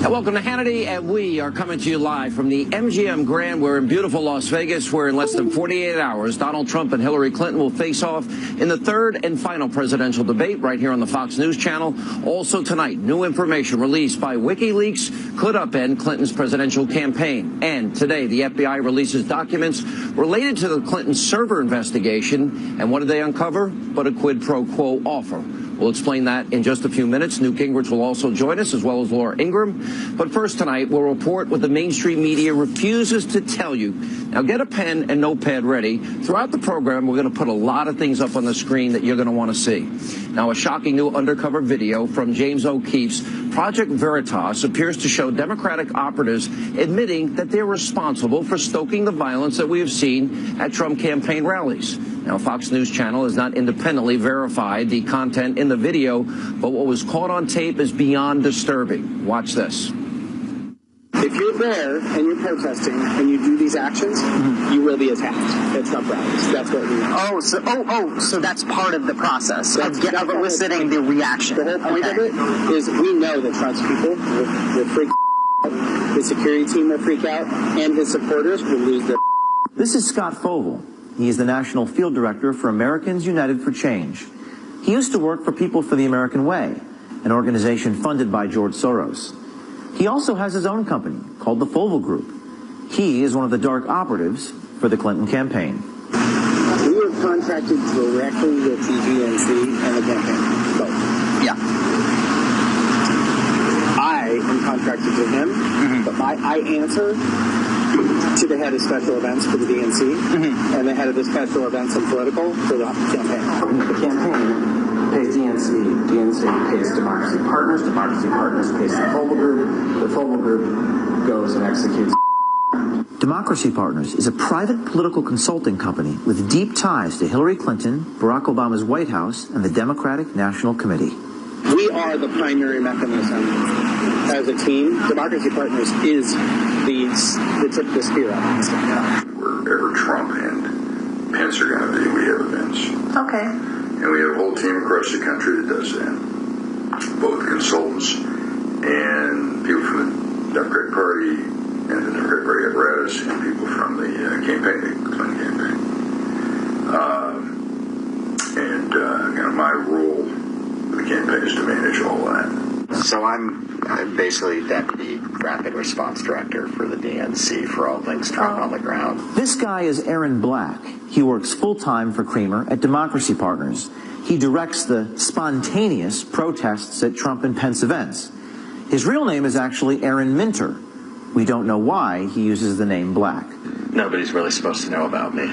And welcome to Hannity, and we are coming to you live from the MGM Grand. We're in beautiful Las Vegas, where in less than 48 hours, Donald Trump and Hillary Clinton will face off in the third and final presidential debate right here on the Fox News channel. Also tonight, new information released by Wikileaks could upend Clinton's presidential campaign. And today, the FBI releases documents related to the Clinton server investigation. And what did they uncover? But a quid pro quo offer. We'll explain that in just a few minutes. Newt Gingrich will also join us, as well as Laura Ingraham. But first tonight, we'll report what the mainstream media refuses to tell you. Now, get a pen and notepad ready. Throughout the program, we're going to put a lot of things up on the screen that you're going to want to see. Now, a shocking new undercover video from James O'Keefe's Project Veritas appears to show Democratic operatives admitting that they're responsible for stoking the violence that we have seen at Trump campaign rallies. Now, Fox News Channel has not independently verified the content in the video, but what was caught on tape is beyond disturbing. Watch this. If you're there and you're protesting and you do these actions, you will be attacked at Trump rallies. That's what we know. So that's part of the process of eliciting the reaction. The whole point of it is we know that Trump's people will freak out, his security team will freak out, and his supporters will lose their. This is Scott Fogle. He is the National Field Director for Americans United for Change. He used to work for People for the American Way, an organization funded by George Soros. He also has his own company called the Fogle Group. He is one of the dark operatives for the Clinton campaign. We were contracted directly with the DNC and the campaign. Both. Yeah. I am contracted to him, but I answer to the head of special events for the DNC and the head of the special events and political for the campaign. The campaign pays DNC pays Democracy Partners pays the Fogle Group, the Fogle Group goes and executes. Democracy Partners is a private political consulting company with deep ties to Hillary Clinton, Barack Obama's White House, and the Democratic National Committee. We are the primary mechanism as a team. Democracy Partners is the tip of the spear. Wherever Trump and Pence are going to be, we have events. Okay. And we have a whole team across the country that does that. Both consultants and people from the Democratic Party and the Democratic Party apparatus and people from the campaign, the Clinton campaign. My role for the campaign is to manage all that. So I'm basically Deputy Rapid Response Director for the DNC for all things Trump on the ground. This guy is Aaron Black. He works full-time for Creamer at Democracy Partners. He directs the spontaneous protests at Trump and Pence events. His real name is actually Aaron Minter. We don't know why he uses the name Black. Nobody's really supposed to know about me.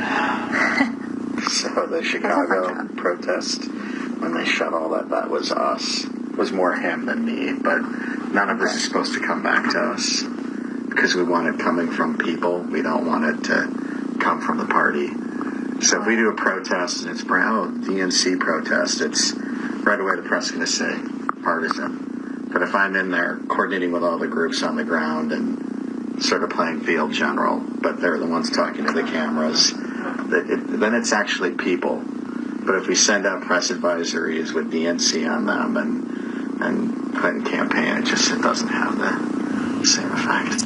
So the Chicago protest, when they shut all that was us. It was more him than me, but none of this is supposed to come back to us because we want it coming from people. We don't want it to come from the party. So if we do a protest and it's DNC protest, it's right away the press is going to say partisan. But if I'm in there coordinating with all the groups on the ground and sort of playing field general, but they're the ones talking to the cameras, then it's actually people. But if we send out press advisories with DNC on them and Clinton campaign, it doesn't have the same effect.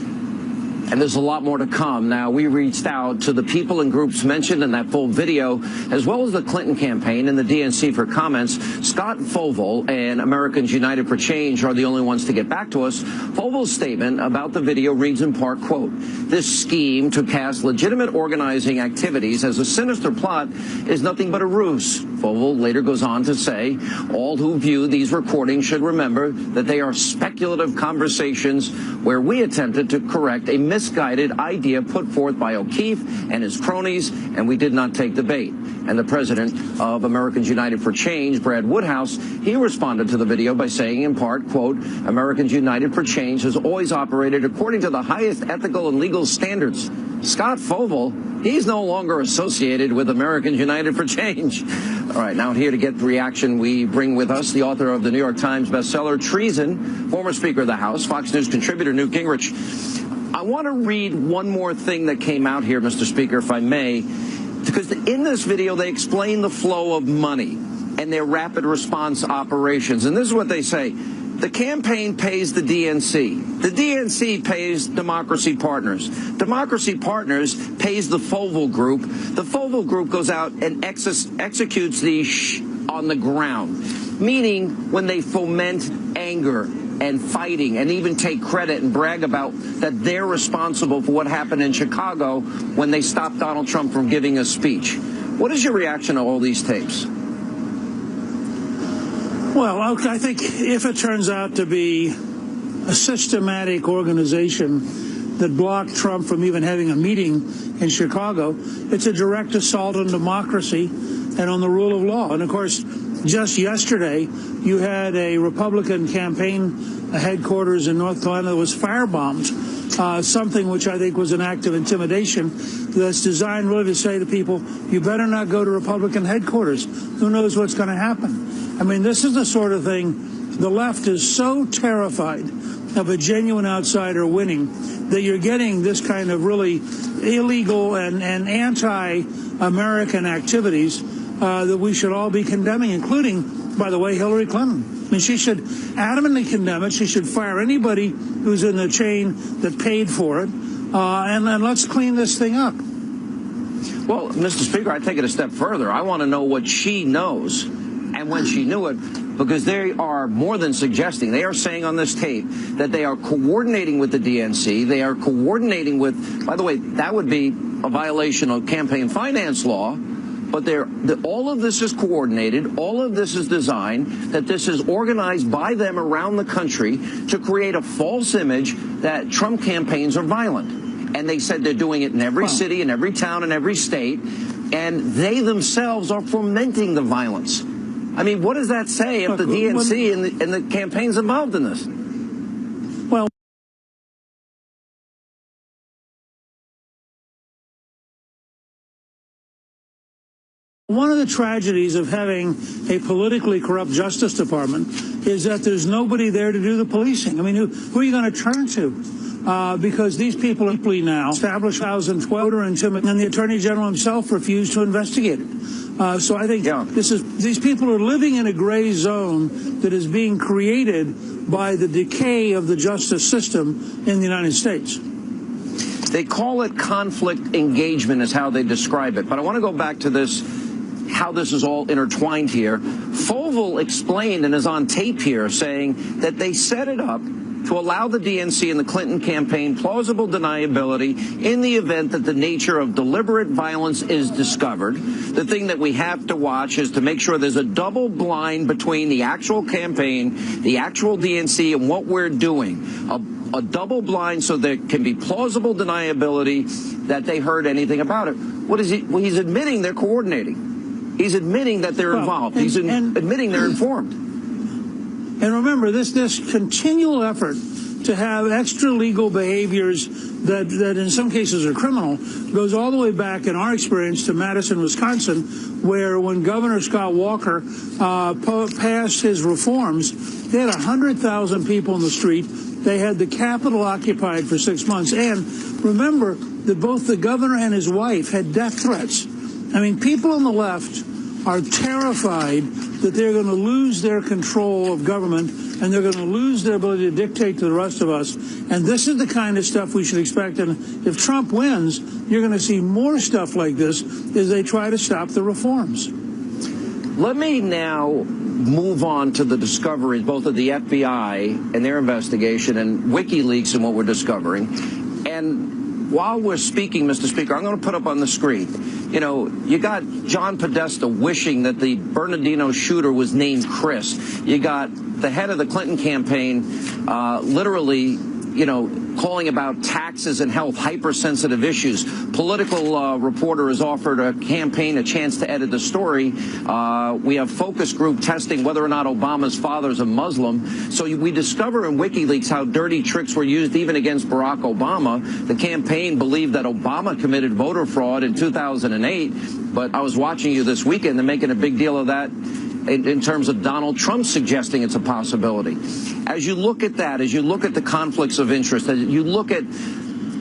And there's a lot more to come. Now, we reached out to the people and groups mentioned in that full video, as well as the Clinton campaign and the DNC for comments. Scott Fogle and Americans United for Change are the only ones to get back to us. Fogle's statement about the video reads in part, quote, "This scheme to cast legitimate organizing activities as a sinister plot is nothing but a ruse." Fogle later goes on to say, all who view these recordings should remember that they are speculative conversations where we attempted to correct a misguided idea put forth by O'Keefe and his cronies, and we did not take the bait. And the president of Americans United for Change, Brad Woodhouse, he responded to the video by saying in part, quote, "Americans United for Change has always operated according to the highest ethical and legal standards." Scott Fogle, he's no longer associated with Americans United for Change. All right, now here to get the reaction, we bring with us the author of the New York Times bestseller, Treason, former Speaker of the House, Fox News contributor Newt Gingrich. I want to read one more thing that came out here, Mr. Speaker, if I may, because in this video they explain the flow of money and their rapid response operations. And this is what they say. The campaign pays the DNC. The DNC pays Democracy Partners. Democracy Partners pays the Foval Group. The Foval Group goes out and executes the on the ground, meaning when they foment anger and fighting and even take credit and brag about that they're responsible for what happened in Chicago when they stopped Donald Trump from giving a speech. What is your reaction to all these tapes? Well, I think if it turns out to be a systematic organization that blocked Trump from even having a meeting in Chicago, it's a direct assault on democracy and on the rule of law. And, of course, just yesterday, you had a Republican campaign headquarters in North Carolina that was firebombed, something which I think was an act of intimidation that's designed really to say to people, you better not go to Republican headquarters. Who knows what's going to happen? I mean, this is the sort of thing the left is so terrified of a genuine outsider winning that you're getting this kind of really illegal and anti-American activities that we should all be condemning, including, by the way, Hillary Clinton. I mean, she should adamantly condemn it. She should fire anybody who's in the chain that paid for it. And let's clean this thing up. Well, Mr. Speaker, I take it a step further. I want to know what she knows and when she knew it, because they are more than suggesting. They are saying on this tape that they are coordinating with the DNC. They are coordinating with, by the way, that would be a violation of campaign finance law. But all of this is coordinated, all of this is designed, that this is organized by them around the country to create a false image that Trump campaigns are violent. And they said they're doing it in every city, in every town, in every state, and they themselves are fomenting the violence. I mean, what does that say if the DNC and the campaign's involved in this? Well, one of the tragedies of having a politically corrupt Justice Department is that there's nobody there to do the policing. I mean, who are you going to turn to? Because these people are now established 2012 and the Attorney General himself refused to investigate it. So I think these people are living in a gray zone that is being created by the decay of the justice system in the United States. They call it conflict engagement is how they describe it. But I want to go back to this, how this is all intertwined here. Foval explained and is on tape here saying that they set it up to allow the DNC and the Clinton campaign plausible deniability in the event that the nature of deliberate violence is discovered. The thing that we have to watch is to make sure there's a double blind between the actual campaign, the actual DNC, and what we're doing. A double blind so there can be plausible deniability that they heard anything about it. What is he? Well, he's admitting they're coordinating. He's admitting that they're involved. He's admitting they're informed. And remember, this continual effort to have extra legal behaviors that in some cases are criminal goes all the way back in our experience to Madison, Wisconsin, where when Governor Scott Walker passed his reforms, they had 100,000 people in the street. They had the Capitol occupied for 6 months. And remember that both the governor and his wife had death threats. I mean, people on the left are terrified that they're going to lose their control of government and they're going to lose their ability to dictate to the rest of us. And this is the kind of stuff we should expect. And if Trump wins, you're going to see more stuff like this as they try to stop the reforms. Let me now move on to the discoveries, both of the FBI and their investigation and WikiLeaks and what we're discovering. And while we're speaking, Mr. Speaker, I'm going to put up on the screen, you know, you got John Podesta wishing that the Bernardino shooter was named Chris. You got the head of the Clinton campaign literally, you know, calling about taxes and health, hypersensitive issues. Political reporter has offered a campaign a chance to edit the story. We have focus group testing whether or not Obama's father is a Muslim. So we discover in WikiLeaks how dirty tricks were used even against Barack Obama. The campaign believed that Obama committed voter fraud in 2008. But I was watching you this weekend. They're making a big deal of that in terms of Donald Trump suggesting it's a possibility. As you look at that, as you look at the conflicts of interest, as you look at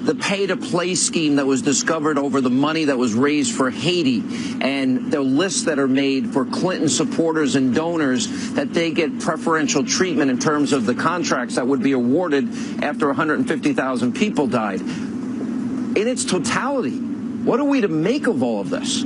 the pay-to-play scheme that was discovered over the money that was raised for Haiti, and the lists that are made for Clinton supporters and donors, that they get preferential treatment in terms of the contracts that would be awarded after 150,000 people died. In its totality, what are we to make of all of this?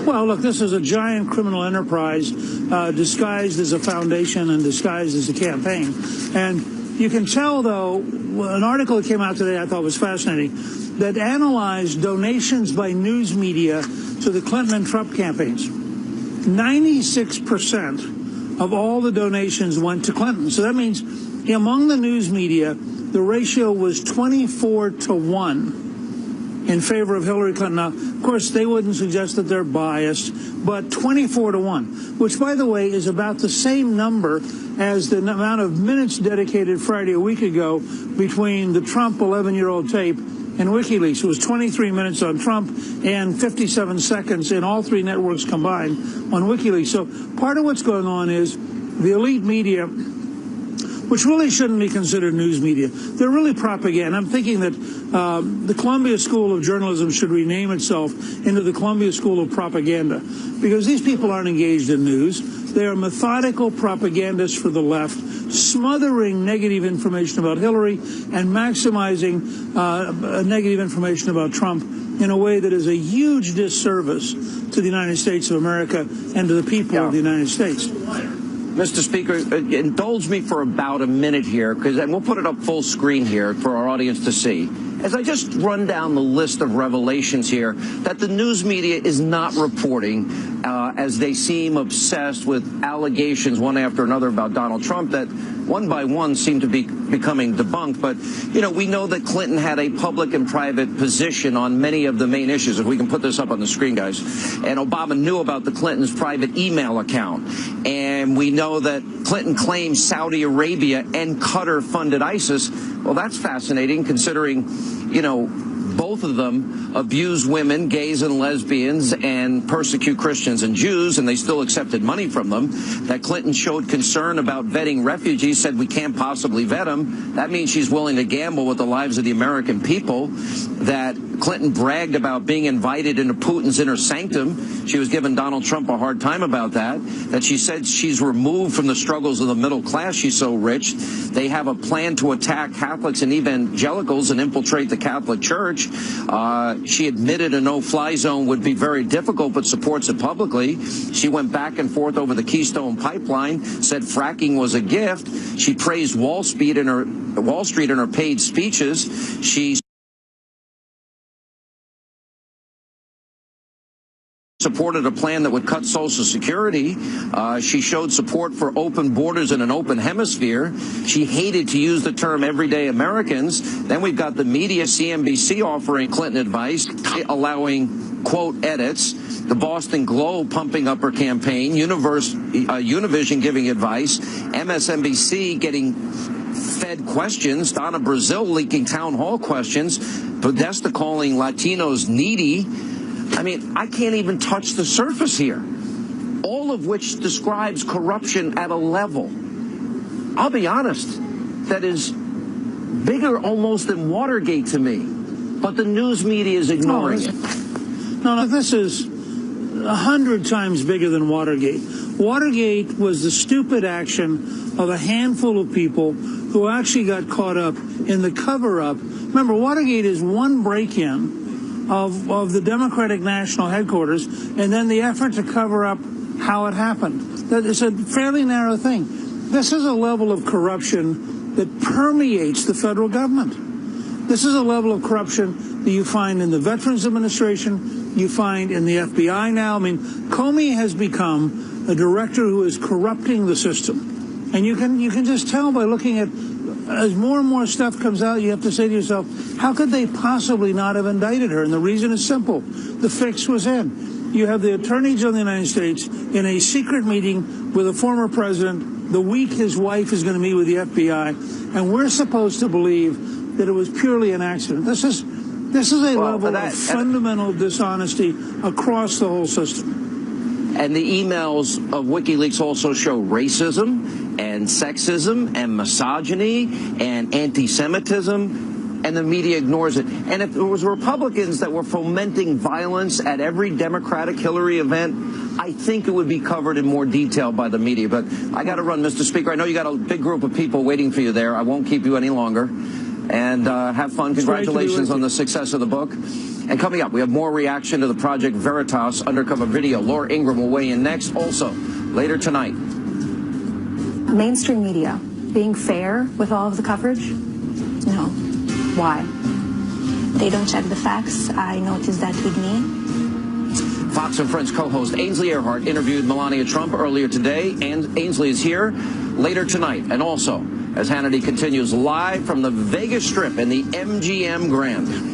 Well, look, this is a giant criminal enterprise disguised as a foundation and disguised as a campaign. And you can tell, though, an article that came out today I thought was fascinating, that analyzed donations by news media to the Clinton and Trump campaigns. 96% of all the donations went to Clinton. So that means among the news media, the ratio was 24-1 in favor of Hillary Clinton. Now, of course, they wouldn't suggest that they're biased, but 24-1, which, by the way, is about the same number as the amount of minutes dedicated Friday a week ago between the Trump 11-year-old tape and Wikileaks. It was 23 minutes on Trump and 57 seconds in all three networks combined on Wikileaks. So part of what's going on is the elite media, which really shouldn't be considered news media. They're really propaganda. I'm thinking that the Columbia School of Journalism should rename itself into the Columbia School of Propaganda, because these people aren't engaged in news. They are methodical propagandists for the left, smothering negative information about Hillary and maximizing negative information about Trump in a way that is a huge disservice to the United States of America and to the people of the United States. Mr. Speaker, indulge me for about a minute here, and we'll put it up full screen here for our audience to see. As I just run down the list of revelations here that the news media is not reporting, as they seem obsessed with allegations one after another about Donald Trump that one by one seem to be becoming debunked. But, you know, we know that Clinton had a public and private position on many of the main issues. If we can put this up on the screen, guys. And Obama knew about the Clintons' private email account. And we know that Clinton claims Saudi Arabia and Qatar funded ISIS. Well, that's fascinating, considering, you know, both of them abuse women, gays and lesbians, and persecute Christians and Jews, and they still accepted money from them. That Clinton showed concern about vetting refugees, said we can't possibly vet them. That means she's willing to gamble with the lives of the American people. That Clinton bragged about being invited into Putin's inner sanctum. She was giving Donald Trump a hard time about that. That she said she's removed from the struggles of the middle class. She's so rich. They have a plan to attack Catholics and evangelicals and infiltrate the Catholic Church. She admitted a no-fly zone would be very difficult, but supports it publicly. She went back and forth over the Keystone Pipeline, said fracking was a gift. She praised Wall Street in her paid speeches. She supported a plan that would cut Social Security. She showed support for open borders and an open hemisphere. She hated to use the term everyday Americans. Then we've got the media, CNBC offering Clinton advice, allowing, quote, edits. The Boston Globe pumping up her campaign. Univision giving advice. MSNBC getting fed questions. Donna Brazile leaking town hall questions. Podesta calling Latinos needy. I mean, I can't even touch the surface here, all of which describes corruption at a level, I'll be honest, that is bigger almost than Watergate to me. But the news media is ignoring it. No, this is 100 times bigger than Watergate. Watergate was the stupid action of a handful of people who actually got caught up in the cover-up. Remember, Watergate is one break-in of the Democratic National Headquarters, and then the effort to cover up how it happened. That is a fairly narrow thing. This is a level of corruption that permeates the federal government. This is a level of corruption that you find in the Veterans Administration, you find in the FBI now. I mean, Comey has become a director who is corrupting the system. And you can just tell by looking at, as more and more stuff comes out, you have to say to yourself, how could they possibly not have indicted her? And the reason is simple. The fix was in. You have the Attorney General of the United States in a secret meeting with a former president the week his wife is going to meet with the FBI, and we're supposed to believe that it was purely an accident. This is a level of fundamental dishonesty across the whole system. And the emails of WikiLeaks also show racism and sexism and misogyny and anti-Semitism. and the media ignores it. And if there was Republicans that were fomenting violence at every Democratic Hillary event, I think it would be covered in more detail by the media. But I got to run, Mr. Speaker. I know you got a big group of people waiting for you there. I won't keep you any longer. And have fun. Congratulations on the success of the book. And coming up, we have more reaction to the Project Veritas undercover video. Laura Ingraham will weigh in next. Also, later tonight. Mainstream media being fair with all of the coverage? No. Why? They don't check the facts. I noticed that with me. Fox and Friends co-host Ainsley Earhardt interviewed Melania Trump earlier today, and Ainsley is here later tonight. And also, as Hannity continues live from the Vegas Strip in the MGM Grand.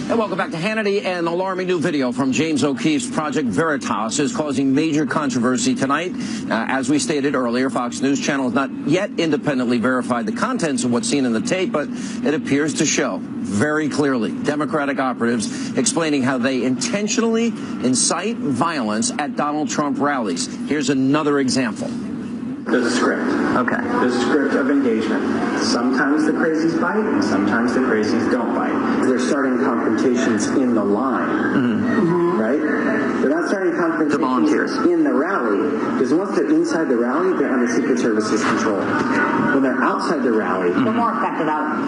Welcome back to Hannity. An alarming new video from James O'Keefe's Project Veritas is causing major controversy tonight. As we stated earlier, Fox News Channel has not yet independently verified the contents of what's seen in the tape, but it appears to show very clearly Democratic operatives explaining how they intentionally incite violence at Donald Trump rallies. Here's another example. There's a script. Okay. There's a script of engagement. Sometimes the crazies bite, and sometimes the crazies don't bite. They're starting confrontations in the line, right? They're not starting confrontations in the rally, because once they're inside the rally, they're under Secret Service's control. When they're outside the rally, they're more effective out.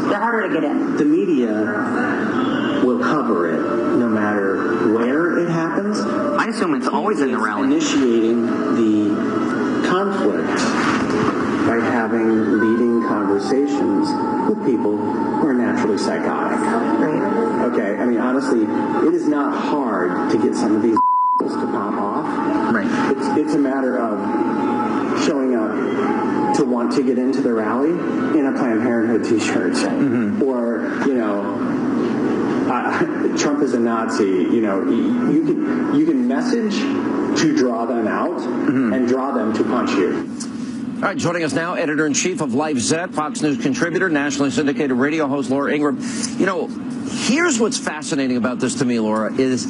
They're harder to get in. The media will cover it, no matter where it happens. I assume it's always in the rally. Initiating the conflict by having leading conversations with people who are naturally psychotic. Right. Okay, I mean, honestly, it is not hard to get some of these to pop off. Right. It's a matter of showing up to want to get into the rally in a Planned Parenthood t-shirt, or, you know, Trump is a Nazi. You know, you can message to draw them out and draw them to punch you. All right, joining us now, editor-in-chief of Life Zet, Fox News contributor, nationally syndicated radio host Laura Ingraham. You know, here's what's fascinating about this to me, Laura, is,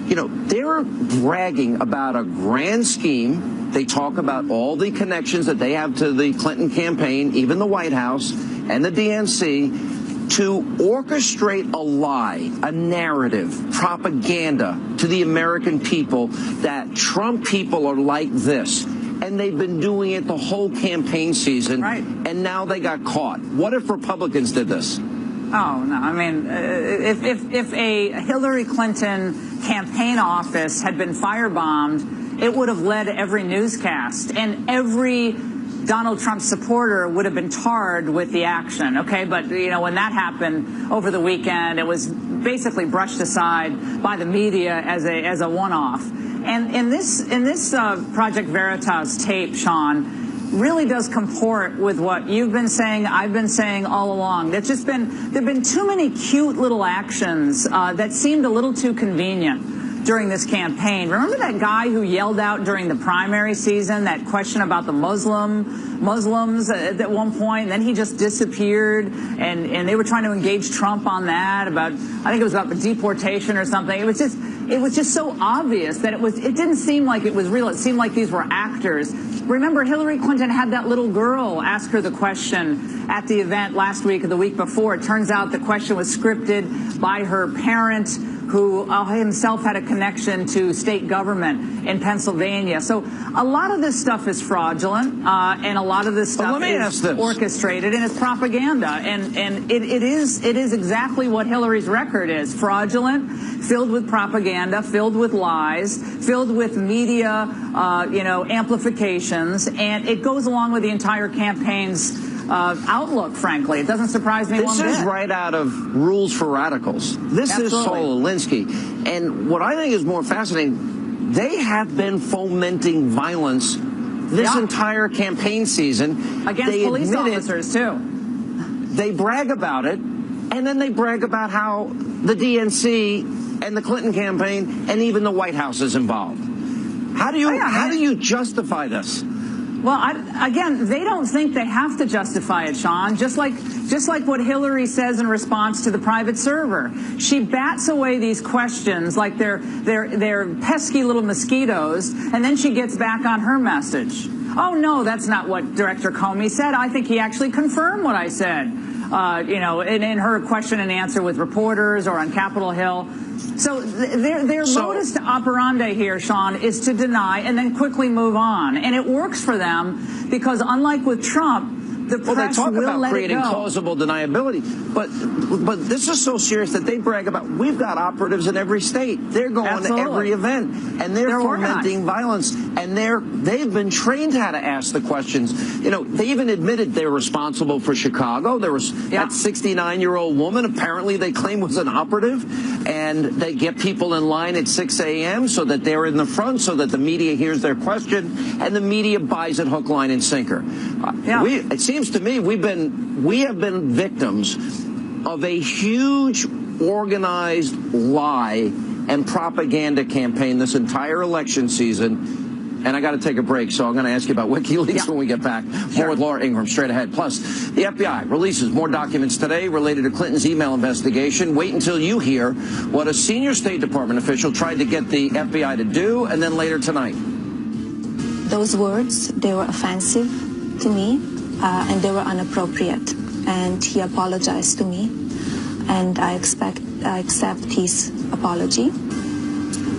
you know, they're bragging about a grand scheme. They talk about all the connections that they have to the Clinton campaign, even the White House and the DNC, to orchestrate a lie, a narrative, propaganda to the American people that Trump people are like this. And they've been doing it the whole campaign season, right. And now they got caught. What if Republicans did this? Oh, no. I mean, if a Hillary Clinton campaign office had been firebombed, it would have led every newscast, and every Donald Trump supporter would have been tarred with the action, okay? But, you know, when that happened over the weekend, it was basically brushed aside by the media as a one-off. And in this Project Veritas tape, Sean, really does comport with what you've been saying, I've been saying all along. There've been too many cute little actions that seemed a little too convenient during this campaign. Remember that guy who yelled out during the primary season that question about the Muslims at one point, and then he just disappeared, and they were trying to engage Trump on that about, I think it was about the deportation or something. It was just so obvious that it didn't seem like it was real. It seemed like these were actors. Remember, Hillary Clinton had that little girl ask her the question at the event last week or the week before. It turns out the question was scripted by her parent, who himself had a connection to state government in Pennsylvania. So a lot of this stuff is fraudulent, and a lot of this stuff is orchestrated, and it's propaganda. And it is exactly what Hillary's record is: fraudulent, filled with propaganda, filled with lies, filled with media, amplifications, and it goes along with the entire campaign's outlook, frankly. It doesn't surprise me one bit. This is right out of Rules for Radicals. This is Saul Alinsky. And what I think is more fascinating, they have been fomenting violence this entire campaign season. Against police officers, too. They brag about it, and then they brag about how the DNC and the Clinton campaign and even the White House is involved. How do you justify this? Well, again, they don't think they have to justify it, Sean. Just like what Hillary says in response to the private server. She bats away these questions like they're pesky little mosquitoes, and then she gets back on her message. Oh, no, that's not what Director Comey said. I think he actually confirmed what I said, in her question and answer with reporters or on Capitol Hill. So their modus operandi here, Sean, is to deny and then quickly move on. And it works for them because unlike with Trump, the press they talk will about let creating it go. plausible deniability, but this is so serious that they brag about. We've got operatives in every state. They're going to every event, and they're fomenting violence. And they've been trained how to ask the questions. They even admitted they're responsible for Chicago. There was that 69-year-old woman. Apparently, they claim was an operative, and they get people in line at 6 a.m. so that they're in the front, so that the media hears their question, and the media buys it hook, line, and sinker. It seems to me we have been victims of a huge organized lie and propaganda campaign this entire election season. And I got to take a break, so I'm going to ask you about Wikileaks when we get back. More with Laura Ingraham straight ahead. Plus, the FBI releases more documents today related to Clinton's email investigation. Wait until you hear what a senior State Department official tried to get the FBI to do, and then later tonight. Those words, they were offensive to me. And they were inappropriate, and he apologized to me, and I accept his apology.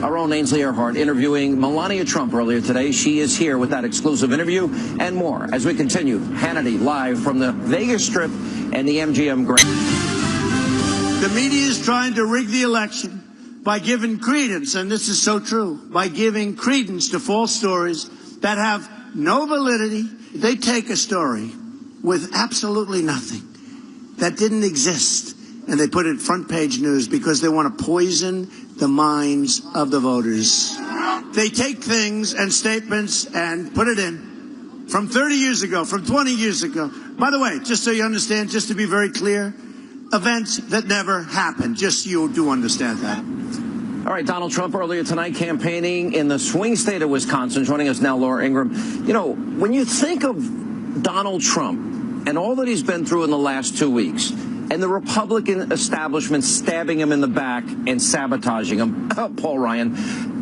Our own Ainsley Earhart interviewing Melania Trump earlier today. She is here with that exclusive interview and more as we continue. Hannity live from the Vegas Strip and the MGM Grand. The media is trying to rig the election by giving credence, and this is so true, by giving credence to false stories that have no validity. They take a story with absolutely nothing that didn't exist, and they put it front page news because they want to poison the minds of the voters. They take things and statements and put it in from 30 years ago, from 20 years ago. By the way, just so you understand, just to be very clear, events that never happened, just so you do understand that. All right, Donald Trump earlier tonight campaigning in the swing state of Wisconsin. Joining us now, Laura Ingraham. When you think of Donald Trump and all that he's been through in the last 2 weeks, and the Republican establishment stabbing him in the back and sabotaging him, Paul Ryan,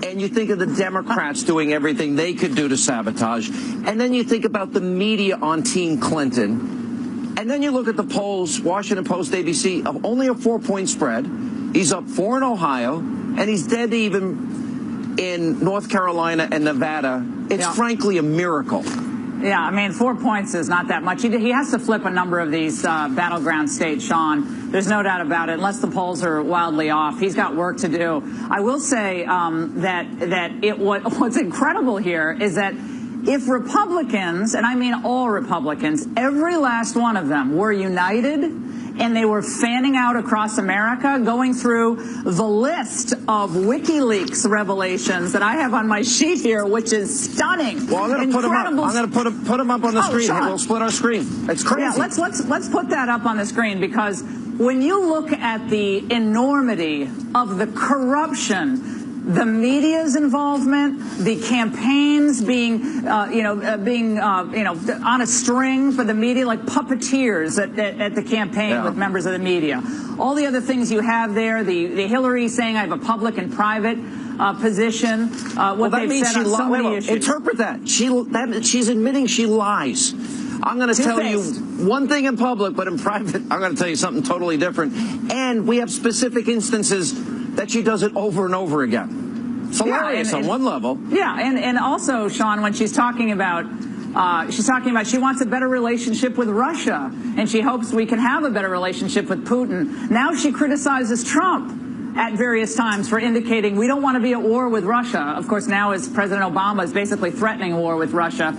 and you think of the Democrats doing everything they could do to sabotage, and then you think about the media on Team Clinton, and then you look at the polls, Washington Post, ABC, of only a 4-point spread. He's up 4 in Ohio. And he's dead even in North Carolina and Nevada. It's frankly a miracle. Yeah, I mean, 4 points is not that much. He has to flip a number of these battleground states, Sean. There's no doubt about it. Unless the polls are wildly off, he's got work to do. I will say what's incredible here is that if Republicans, and I mean all Republicans, every last one of them were united, and they were fanning out across America, going through the list of WikiLeaks revelations that I have on my sheet here, which is stunning. Well, I'm going to put them up. I'm going to put them up on the screen. We'll split our screen. It's crazy. Yeah, let's put that up on the screen, because when you look at the enormity of the corruption, the media's involvement, the campaigns being on a string for the media, like puppeteers at the campaign with members of the media. All the other things you have there, the Hillary saying I have a public and private position, what they've said on so many issues. Interpret that. She's admitting she lies. I'm going to tell you one thing in public, but in private, I'm going to tell you something totally different. And we have specific instances that she does it over and over again. It's hilarious on one level. Yeah, and also, Sean, when she's talking about she wants a better relationship with Russia, and she hopes we can have a better relationship with Putin. Now she criticizes Trump at various times for indicating we don't want to be at war with Russia. Of course, now as President Obama is basically threatening war with Russia,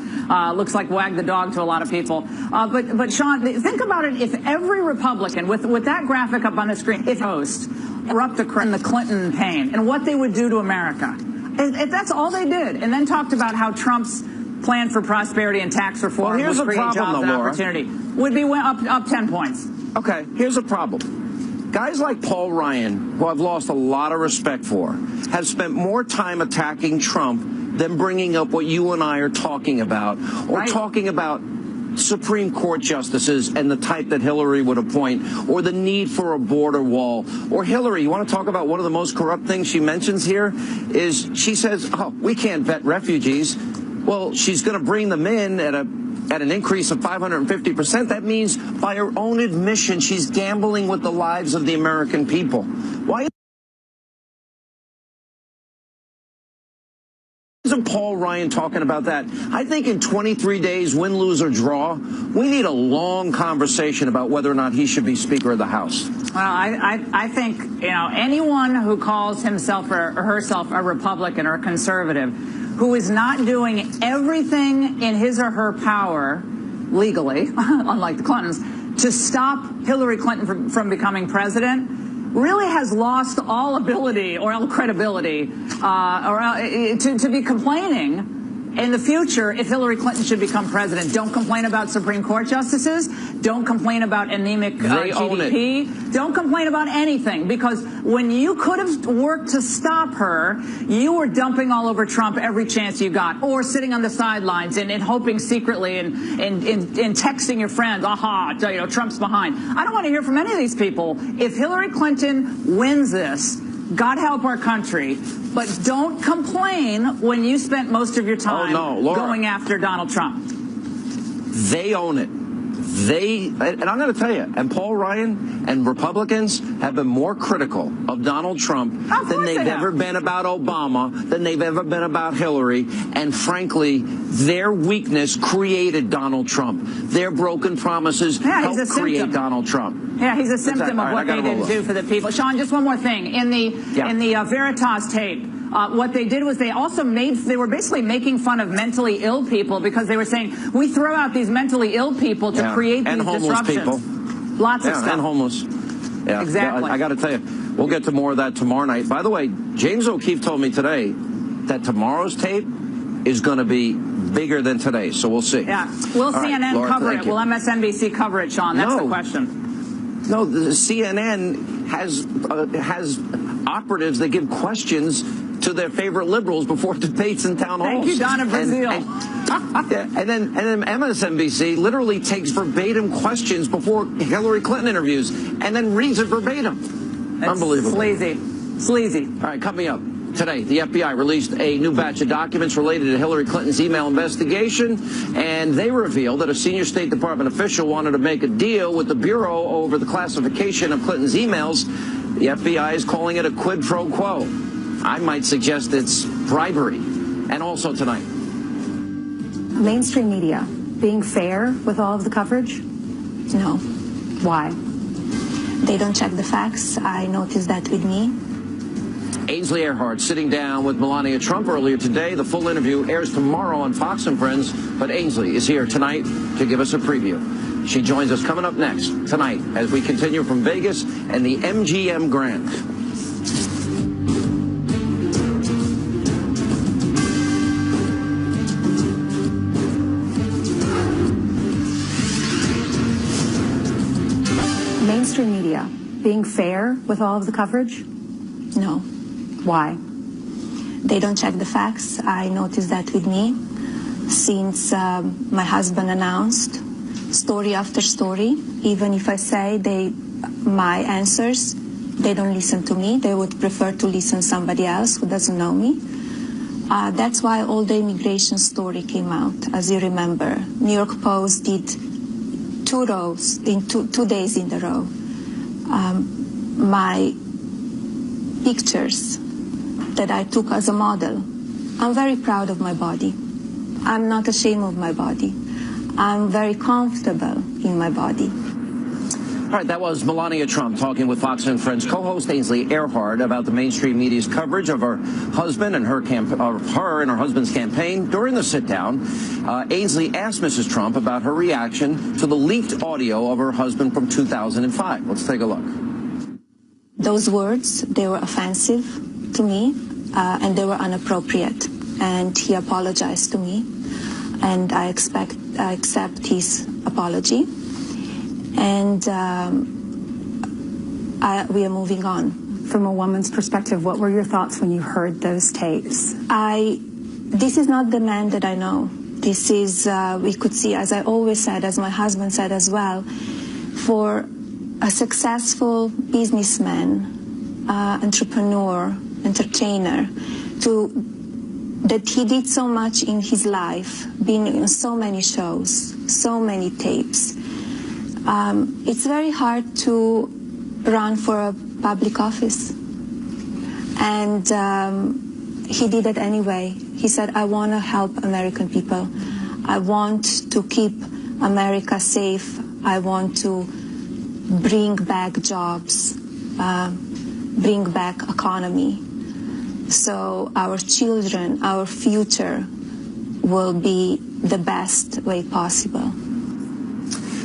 looks like wag the dog to a lot of people. But Sean, think about it. If every Republican, with that graphic up on the screen, if host erupt the Clinton campaign and what they would do to America, if that's all they did, and then talked about how Trump's plan for prosperity and tax reform would create jobs and opportunity, would be up 10 points. Okay, here's a problem. Guys like Paul Ryan, who I've lost a lot of respect for, have spent more time attacking Trump than bringing up what you and I are talking about, or talking about Supreme Court justices and the type that Hillary would appoint, or the need for a border wall. Or Hillary, you want to talk about one of the most corrupt things she mentions here is she says, oh, we can't vet refugees. Well, she's going to bring them in at an increase of 550%. That means by her own admission, she's gambling with the lives of the American people. Why isn't Paul Ryan talking about that? I think in 23 days, win, lose, or draw, we need a long conversation about whether or not he should be Speaker of the House. Well, I think, anyone who calls himself or herself a Republican or a conservative who is not doing everything in his or her power legally, unlike the Clintons, to stop Hillary Clinton from becoming president really has lost all ability or all credibility to be complaining in the future if Hillary Clinton should become president. Don't complain about Supreme Court justices. Don't complain about anemic GDP. Don't complain about anything, because when you could have worked to stop her, you were dumping all over Trump every chance you got, or sitting on the sidelines and hoping secretly and texting your friends, aha, Trump's behind. I don't want to hear from any of these people. If Hillary Clinton wins this, God help our country, but don't complain when you spent most of your time going after Donald Trump. They own it. And I'm going to tell you, and Paul Ryan and Republicans have been more critical of Donald Trump than they've ever been about Obama, than they've ever been about Hillary. And frankly, their weakness created Donald Trump. Their broken promises helped create Donald Trump. Yeah, he's a symptom of what they didn't do for the people. Sean, just one more thing. In the Veritas tape, what they did was they were basically making fun of mentally ill people, because they were saying, we throw out these mentally ill people to create these disruptions. People. Lots of stuff. And homeless. Yeah, exactly. I got to tell you, we'll get to more of that tomorrow night. By the way, James O'Keefe told me today that tomorrow's tape is going to be bigger than today, so we'll see. Yeah, will CNN cover it? Will MSNBC cover it, Sean? That's the question. No, the CNN has operatives that give questions to their favorite liberals before debates and town halls. Thank you, Donna Brazile. And then MSNBC literally takes verbatim questions before Hillary Clinton interviews and then reads it verbatim. It's unbelievable. Sleazy. All right, coming up today, the FBI released a new batch of documents related to Hillary Clinton's email investigation, and they revealed that a senior State Department official wanted to make a deal with the Bureau over the classification of Clinton's emails. The FBI is calling it a quid pro quo. I might suggest it's bribery. And also tonight, mainstream media being fair with all of the coverage? No. Why? They don't check the facts. I noticed that with me. Ainsley Earhardt sitting down with Melania Trump earlier today. The full interview airs tomorrow on Fox and Friends, but Ainsley is here tonight to give us a preview. She joins us coming up next tonight as we continue from Vegas and the MGM Grand. Mainstream media being fair with all of the coverage? No. Why? They don't check the facts. I noticed that with me since my husband announced story after story. Even if I say my answers, they don't listen to me. They would prefer to listen to somebody else who doesn't know me. That's why all the immigration story came out, as you remember. New York Post did 2 rows, in 2 days in a row. My pictures that I took as a model. I'm very proud of my body. I'm not ashamed of my body. I'm very comfortable in my body. All right, that was Melania Trump talking with Fox and Friends co-host Ainsley Earhardt about the mainstream media's coverage of her husband and her and her husband's campaign. During the sit-down, Ainsley asked Mrs. Trump about her reaction to the leaked audio of her husband from 2005. Let's take a look. Those words, they were offensive to me, and they were inappropriate. And he apologized to me, and I accept his apology. And we are moving on. From a woman's perspective, what were your thoughts when you heard those tapes? I this is not the man that I know. This is, we could see, as I always said, as my husband said as well, for a successful businessman, entrepreneur, entertainer, that he did so much in his life, being in so many shows, so many tapes. It's very hard to run for a public office. And he did it anyway. He said, I want to help American people. I want to keep America safe. I want to bring back jobs, bring back economy. So our children, our future will be the best way possible.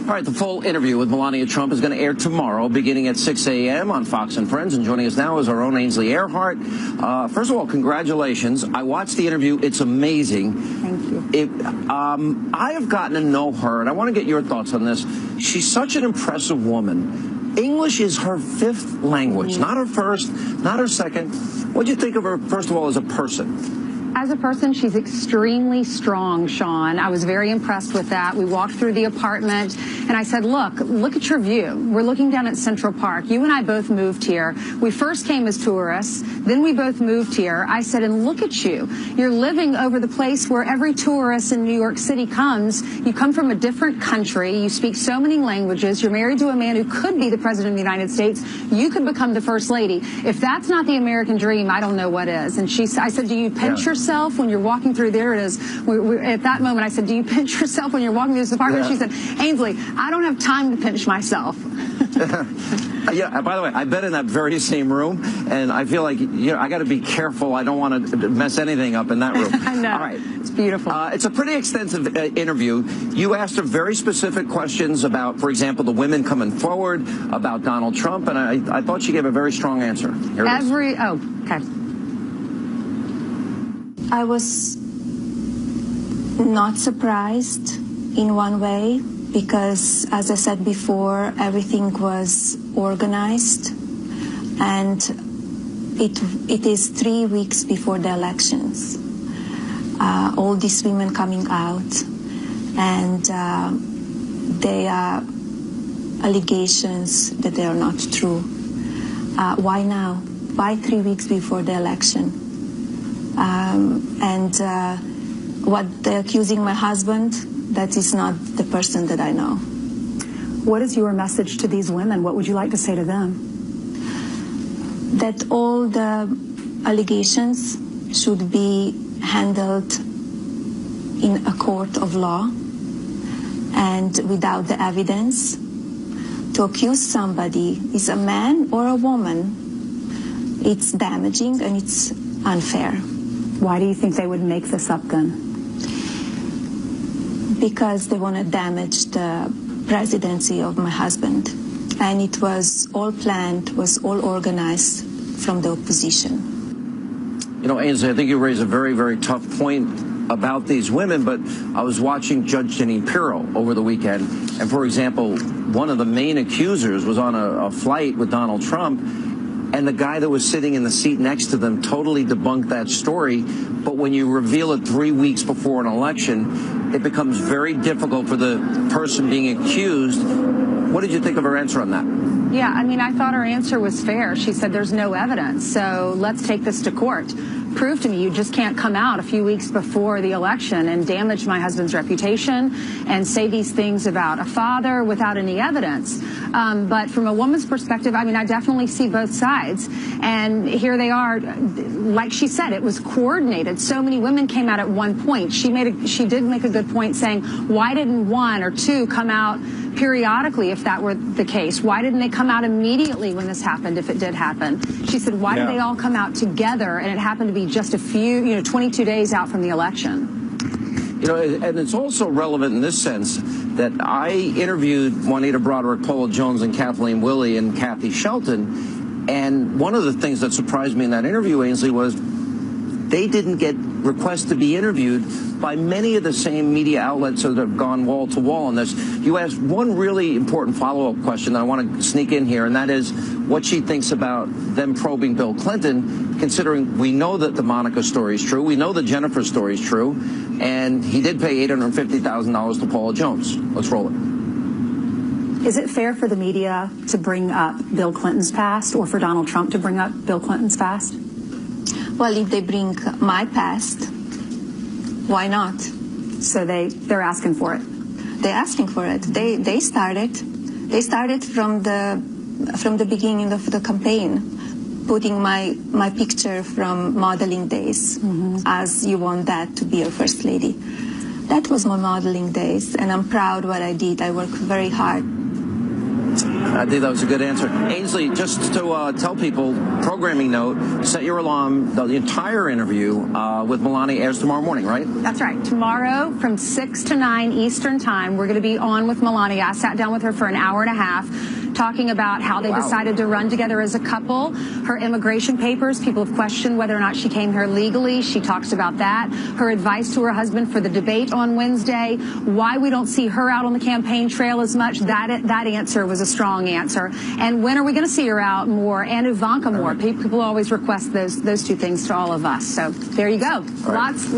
All right, the full interview with Melania Trump is going to air tomorrow, beginning at 6 a.m. on Fox and Friends. And joining us now is our own Ainsley Earhart. First of all, congratulations. I watched the interview. It's amazing. Thank you. I have gotten to know her, and I want to get your thoughts on this. She's such an impressive woman. English is her fifth language, not her first, not her second. What do you think of her, first of all, as a person? As a person, she's extremely strong, Sean. I was very impressed with that. We walked through the apartment, and I said, look at your view. We're looking down at Central Park. You and I both moved here. We first came as tourists, then we both moved here. I said, and look at you. You're living over the place where every tourist in New York City comes. You come from a different country. You speak so many languages. You're married to a man who could be the president of the United States. You could become the first lady. If that's not the American dream, I don't know what is. And I said, do you pinch yourself when you're walking through? There it is. At that moment, I said, do you pinch yourself when you're walking through this apartment? She said, Ainsley, I don't have time to pinch myself. Yeah, by the way, I've been in that very same room, and I feel like I got to be careful. I don't want to mess anything up in that room. I know. All right. It's beautiful. It's a pretty extensive interview. You asked her very specific questions about, for example, the women coming forward, about Donald Trump, and I thought she gave a very strong answer. Here it is. Okay. I was not surprised in one way because, as I said before, everything was organized, and it is 3 weeks before the elections. All these women coming out, and they are allegations that they are not true. Why now? Why 3 weeks before the election? What they're accusing my husband, that is not the person that I know. What is your message to these women? What would you like to say to them? That all the allegations should be handled in a court of law and without the evidence. To accuse somebody, is a man or a woman, it's damaging and it's unfair. Why do you think they would make this up then? Because they want to damage the presidency of my husband. And it was all planned, was all organized from the opposition. You know, Ainsley, I think you raise a very, very tough point about these women, but I was watching Judge Jeanine Pirro over the weekend, and for example, one of the main accusers was on a flight with Donald Trump, and the guy that was sitting in the seat next to them totally debunked that story. But when you reveal it 3 weeks before an election, it becomes very difficult for the person being accused. What did you think of her answer on that? Yeah, I mean, I thought her answer was fair. She said there's no evidence, so let's take this to court. Prove to me you just can't come out a few weeks before the election and damage my husband's reputation and say these things about a father without any evidence. But from a woman's perspective, I mean, I definitely see both sides. And here they are, like she said, it was coordinated. So many women came out at one point. She did make a good point saying, why didn't one or two come out periodically if that were the case? Why didn't they come out immediately when this happened, if it did happen? She said, why did they all come out together and it happened to be just a few, 22 days out from the election? You know, and it's also relevant in this sense that I interviewed Juanita Broderick, Paula Jones, and Kathleen Willey and Kathy Shelton, and one of the things that surprised me in that interview, Ainsley, was they didn't get request to be interviewed by many of the same media outlets that have gone wall to wall on this. You asked one really important follow-up question that I want to sneak in here, and that is what she thinks about them probing Bill Clinton, considering we know that the Monica story is true, we know the Jennifer story is true, and he did pay $850,000 to Paula Jones. Let's roll it. Is it fair for the media to bring up Bill Clinton's past, or for Donald Trump to bring up Bill Clinton's past? Well, if they bring my past, why not? So they're asking for it. They're asking for it. They started from the beginning of the campaign, putting my picture from modeling days, as you want that to be your first lady. That was my modeling days, and I'm proud what I did. I worked very hard. I think that was a good answer. Ainsley, just to tell people, programming note, set your alarm. The entire interview with Melania airs tomorrow morning, right? That's right. Tomorrow from 6 to 9 Eastern Time, we're going to be on with Melania. I sat down with her for an hour and a half, talking about how they decided to run together as a couple. Her immigration papers, people have questioned whether or not she came here legally. She talks about that. Her advice to her husband for the debate on Wednesday. Why we don't see her out on the campaign trail as much. That answer was a strong answer. And when are we going to see her out more, and Ivanka more? People always request those two things to all of us. So there you go. Lots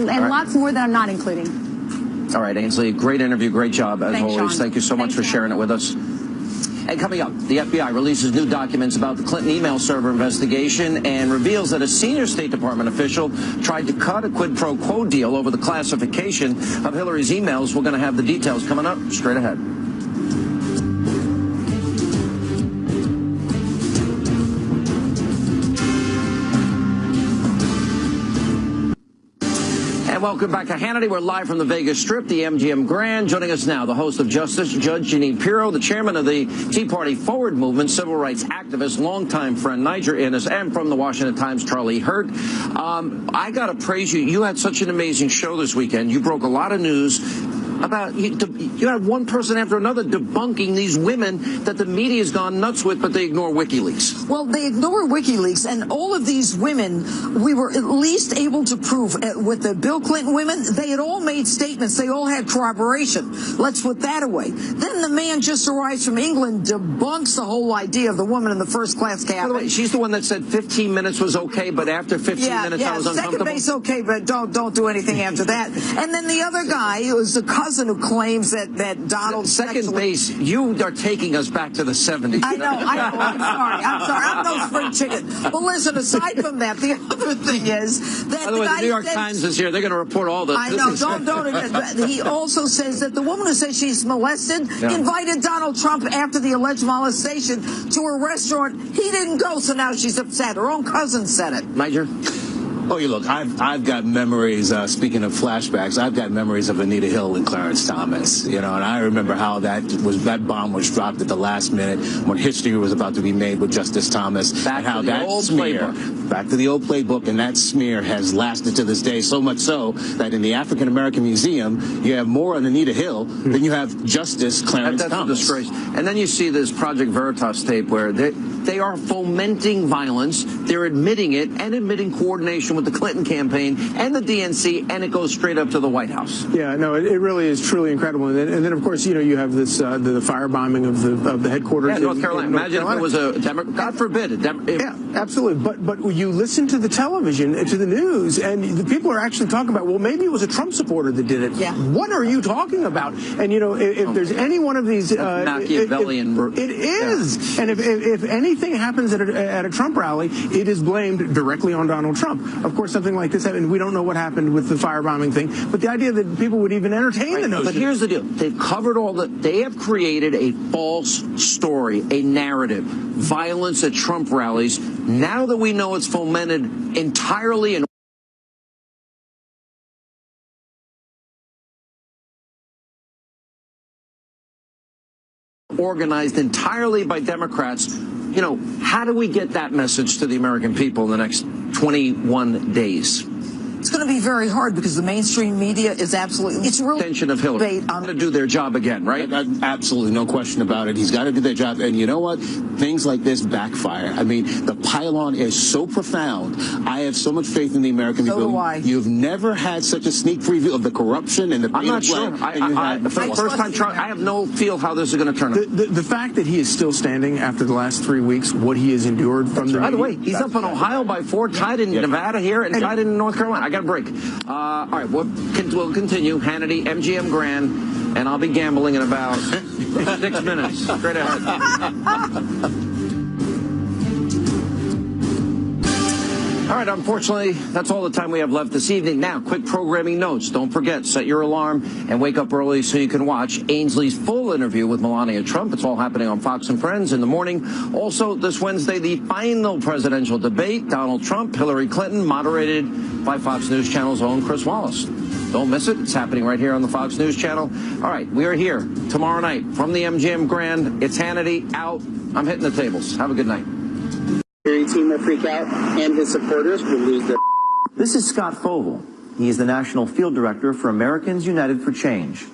more that I'm not including. All right, Ainsley, great interview, great job as Thanks, always. Sean. Thank you so much for sharing it with us. And coming up, the FBI releases new documents about the Clinton email server investigation and reveals that a senior State Department official tried to cut a quid pro quo deal over the classification of Hillary's emails. We're going to have the details coming up straight ahead. And welcome back to Hannity. We're live from the Vegas Strip, the MGM Grand. Joining us now, the host of Justice, Judge Jeanine Pirro, the chairman of the Tea Party Forward Movement, civil rights activist, longtime friend Niger Innes, and from the Washington Times, Charlie Hurt. I got to praise you. You had such an amazing show this weekend. You broke a lot of news about, you had one person after another debunking these women that the media has gone nuts with, but they ignore WikiLeaks. Well, they ignore WikiLeaks, and all of these women, we were at least able to prove with the Bill Clinton women, they had all made statements. They all had corroboration. Let's put that away. Then the man just arrives from England, debunks the whole idea of the woman in the first-class cabin. By the way, she's the one that said 15 minutes was okay, but after 15 minutes I was uncomfortable. Second base okay, but don't do anything after that. And then the other guy, who was the cousin who claims that Donald second base, you are taking us back to the 70s. I know. I'm sorry. I'm no spring chicken. But listen, aside from that, the other thing is that by the way, the New York Times is here. They're going to report all this. I know. Don't. He also says that the woman who says she's molested invited Donald Trump after the alleged molestation to a restaurant. He didn't go, so now she's upset. Her own cousin said it. Niger? Oh, you look, I've got memories, speaking of flashbacks, I've got memories of Anita Hill and Clarence Thomas, and I remember how that bomb was dropped at the last minute when history was about to be made with Justice Thomas. Back to the old playbook, and that smear has lasted to this day, so much so that in the African American Museum, you have more on Anita Hill than you have Justice Clarence Thomas. That's a disgrace. And then you see this Project Veritas tape where they are fomenting violence, they're admitting it, and admitting coordination with the Clinton campaign and the DNC, and it goes straight up to the White House. Yeah, no, it really is truly incredible. And then of course, you have this the firebombing of the headquarters. Yeah, North Carolina. Imagine if it was a Democrat. God forbid. Yeah, absolutely. But you listen to the television, to the news, and the people are actually talking about, well, maybe it was a Trump supporter that did it. Yeah. What are you talking about? And if there's any one of these, Machiavellian. It is. Yeah. And if anything happens at a Trump rally, it is blamed directly on Donald Trump. Of course, something like this happened. We don't know what happened with the firebombing thing, but the idea that people would even entertain the notion. But here's the deal. They've covered they have created a false story, a narrative, violence at Trump rallies. Now that we know it's fomented entirely and organized entirely by Democrats, how do we get that message to the American people in the next 21 days? it's going to be very hard because the mainstream media is absolutely, it's really extension of Hillary. I'm going to do their job again, right? Absolutely, no question about it. He's got to do their job. And you know what? Things like this backfire. I mean, the pylon is so profound. I have so much faith in the American people. So do I. You've never had such a sneak preview of the corruption and the I'm not sure. For the first time, I have no feel how this is going to turn out. The fact that he is still standing after the last 3 weeks, what he has endured from the By the way, he's up in Ohio by 4, tied in Nevada here, and tied in North Carolina. I got a break. All right, we'll continue. Hannity, MGM Grand, and I'll be gambling in about 6 minutes. Straight ahead. All right, unfortunately, that's all the time we have left this evening. Now, quick programming notes. Don't forget, set your alarm and wake up early so you can watch Ainsley's full interview with Melania Trump. It's all happening on Fox and Friends in the morning. Also, this Wednesday, the final presidential debate, Donald Trump, Hillary Clinton, moderated by Fox News Channel's own Chris Wallace. Don't miss it. It's happening right here on the Fox News Channel. All right, we are here tomorrow night from the MGM Grand. It's Hannity out. I'm hitting the tables. Have a good night. Team will freak out, and his supporters will lose their. This is Scott Fogle. He is the National Field Director for Americans United for Change.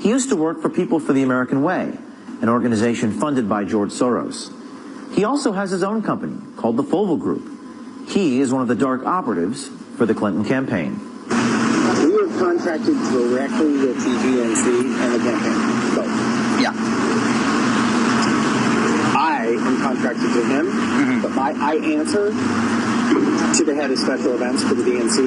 He used to work for People for the American Way, an organization funded by George Soros. He also has his own company called the Fogle Group. He is one of the dark operatives for the Clinton campaign. We have contracted directly with the DNC and the campaign. Both. Yeah. I am contracted to him, but I answer to the head of special events for the DNC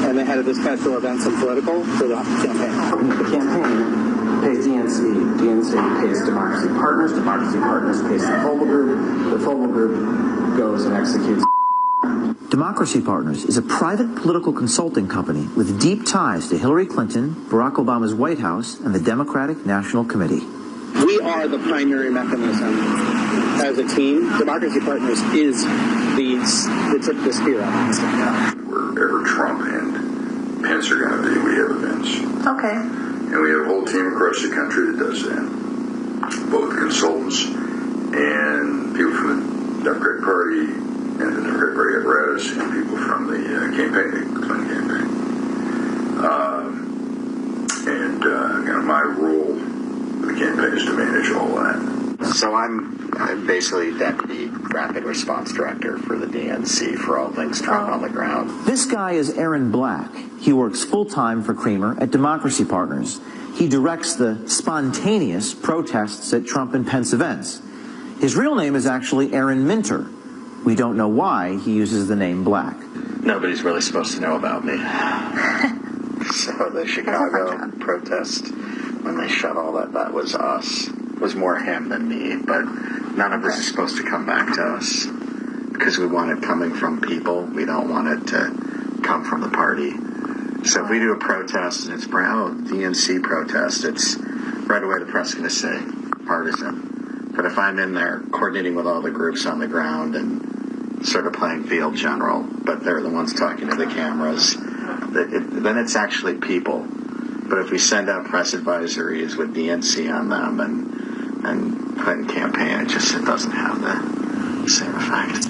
and the head of the special events and political for the campaign. The campaign pays DNC, DNC pays Democracy Partners pays the Fogle Group, the Fogle Group goes and executes. Democracy Partners is a private political consulting company with deep ties to Hillary Clinton, Barack Obama's White House, and the Democratic National Committee. We are the primary mechanism as a team. Democracy Partners is the tip of the spear. Wherever Trump and Pence are going to be, we have events. Okay. And we have a whole team across the country that does that. Both consultants and people from the Democratic Party and the Democratic Party apparatus and people from the campaign, the Clinton campaign. My role with the campaign is to manage all that. So I'm basically Deputy Rapid Response Director for the DNC for all things Trump on the ground. This guy is Aaron Black. He works full-time for Creamer at Democracy Partners. He directs the spontaneous protests at Trump and Pence events. His real name is actually Aaron Minter. We don't know why he uses the name Black. Nobody's really supposed to know about me. So the Chicago protest, when they shut all that was us. It was more him than me, but none of this is supposed to come back to us because we want it coming from people. We don't want it to come from the party. So if we do a protest and it's DNC protest, it's right away the press is going to say partisan. But if I'm in there coordinating with all the groups on the ground and sort of playing field general, but they're the ones talking to the cameras, then it's actually people. But if we send out press advisories with DNC on them and Clinton campaign, it doesn't have the same effect.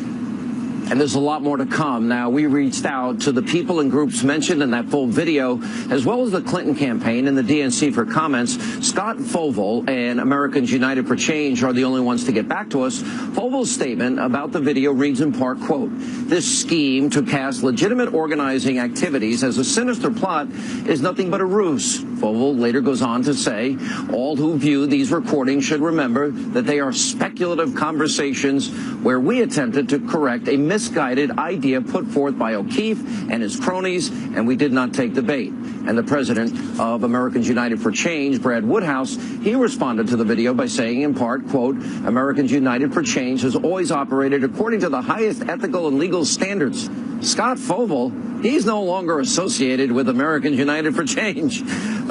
And there's a lot more to come. Now, we reached out to the people and groups mentioned in that full video, as well as the Clinton campaign and the DNC for comments. Scott Fogle and Americans United for Change are the only ones to get back to us. Fogle's statement about the video reads in part, quote, "This scheme to cast legitimate organizing activities as a sinister plot is nothing but a ruse." Fogle later goes on to say, "All who view these recordings should remember that they are speculative conversations where we attempted to correct a misguided idea put forth by O'Keefe and his cronies, and we did not take the bait." And the president of Americans United for Change, Brad Woodhouse, he responded to the video by saying in part, quote, "Americans United for Change has always operated according to the highest ethical and legal standards." Scott Fogle, he's no longer associated with Americans United for Change.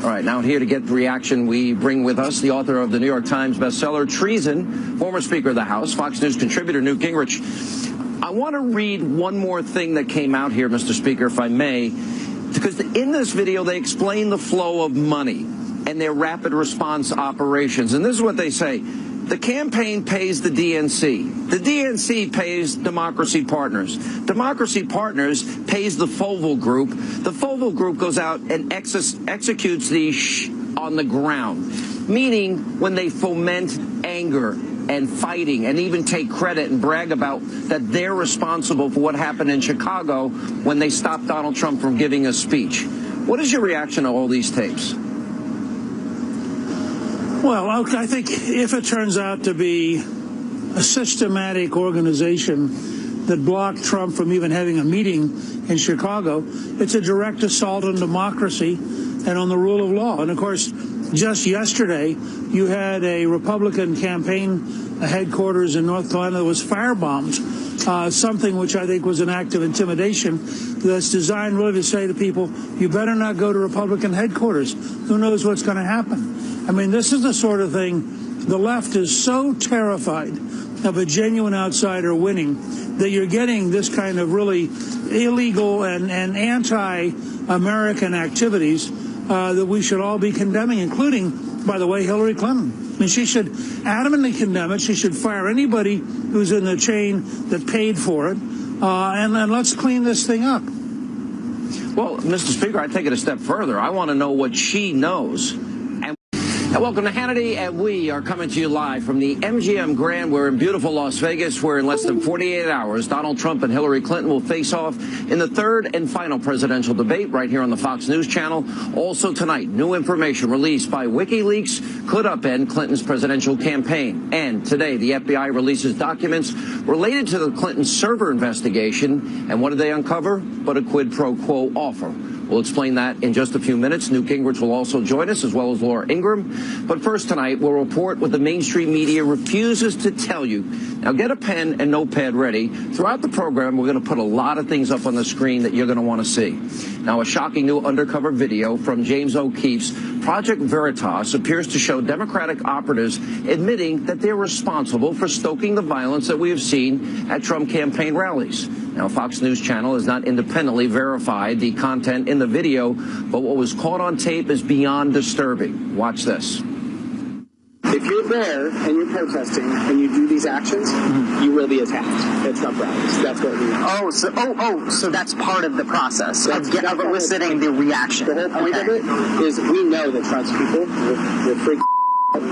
All right, now here to get the reaction, we bring with us the author of the New York Times bestseller, Treason, former Speaker of the House, Fox News contributor Newt Gingrich. I want to read one more thing that came out here, Mr. Speaker, if I may, because in this video they explain the flow of money and their rapid response operations. And this is what they say. The campaign pays the DNC. The DNC pays Democracy Partners. Democracy Partners pays the Foval Group. The Foval Group goes out and executes the on the ground, meaning when they foment anger and fighting and even take credit and brag about that they're responsible for what happened in Chicago when they stopped Donald Trump from giving a speech. What is your reaction to all these tapes? Well, I think if it turns out to be a systematic organization that blocked Trump from even having a meeting in Chicago, it's a direct assault on democracy and on the rule of law. And of course, just yesterday, you had a Republican campaign headquarters in North Carolina that was firebombed, something which I think was an act of intimidation that's designed really to say to people, you better not go to Republican headquarters. Who knows what's going to happen? I mean, this is the sort of thing, the left is so terrified of a genuine outsider winning that you're getting this kind of really illegal and anti-American activities that we should all be condemning, including, by the way, Hillary Clinton. I mean, she should adamantly condemn it. She should fire anybody who's in the chain that paid for it. And let's clean this thing up. Well, Mr. Speaker, I take it a step further. I want to know what she knows. And welcome to Hannity, and we are coming to you live from the MGM Grand. We're in beautiful Las Vegas, where in less than 48 hours, Donald Trump and Hillary Clinton will face off in the third and final presidential debate right here on the Fox News channel. Also tonight, new information released by Wikileaks could upend Clinton's presidential campaign. And today, the FBI releases documents related to the Clinton server investigation. And what did they uncover? But a quid pro quo offer. We'll explain that in just a few minutes. Newt Gingrich will also join us, as well as Laura Ingraham. But first tonight, we'll report what the mainstream media refuses to tell you. Now, get a pen and notepad ready. Throughout the program, we're going to put a lot of things up on the screen that you're going to want to see. Now, a shocking new undercover video from James O'Keefe's Project Veritas appears to show Democratic operatives admitting that they're responsible for stoking the violence that we have seen at Trump campaign rallies. Now, Fox News Channel has not independently verified the content in the video, but what was caught on tape is beyond disturbing. Watch this. If you're there and you're protesting and you do these actions, you will be attacked at Trump rallies. That's what we know. So that's part of the process of eliciting the reaction. The whole point of it is we know that Trump's people will freak out.